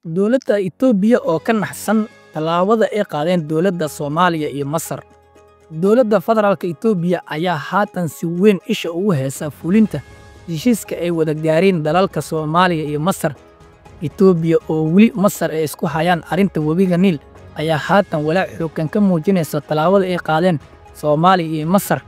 Dowladda Itoobiya oo ka naxsan tallaabada ay qaadeen dowladda Soomaaliya iyo Masar. Dowladda Federaalka Itoobiya ayaa haatan si weyn isha ugu haysa fulinta heshiiska ay wada gaareen dalalka Soomaaliya iyo Masar. Itoobiya oo weli Masar ay isku hayaan arrinta webiga Niil ayaa haatan walaac xooggan ka muujinaysa tallaabada ay qaadeen Soomaaliya iyo Masar.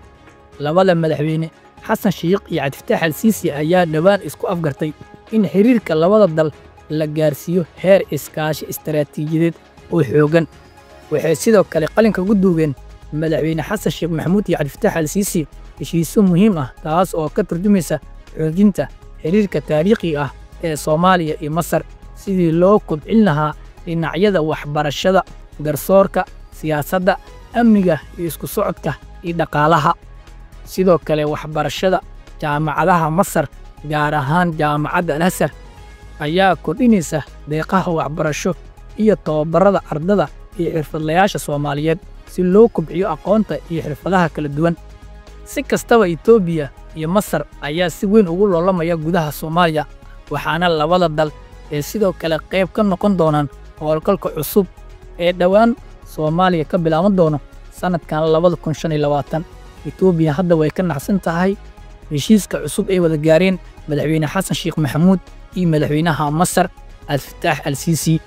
Labada madaxweyne Xasan Sheikh iyo Cabdifatax al-Siisi ayaa dhawaan isku afgartay in xiriirka labada dal la gaarsiiyo heer iskaashi istaraatiijiyadeed oo xooggan. Waxay sidoo kale qalinka ugu duubeen madaxweyne Xasan Sheikh Maxamuud iyo Cabdifatax al-Siisi heshiisyo muhiim ah taas oo ka turjumaysa xoojinta xiriirka taariikhiga ah ee Soomaaliya iyo Masar sidii loo kobcin lahaa dhinacyada waxbarashada, garsoorka, siyaasadda, amniga iyo isku socodka iyo dhaqaalaha. Sidoo kale waxbarashada jaamacadaha Masar gaar ahaan jaamacadda Al-Azhar ayaa kordhinaysa deeqaha waxbarasho iyo tababarada ardada iyo xirfadlayaasha Soomaaliyeed si loo kobciyo aqoonta iyo xirfadaha kala duwan. Si kastaba Itoobiya iyo Masar ayaa si weyn ugu loolamaya gudaha Soomaaliya, waxaana labada dal ee sidoo kale qayb ka noqon doonaan howlgalka cusub ee dhawaan Soomaaliya ka bilaaban doono sanadkan 2025. Itoobiya hadda way ka naxsan tahay heshiiska cusub ay wada gaareen madaxweyne Xasan Sheikh Maxamuud iyo madaxweynaha Masar Cabdifatax al-Siisi.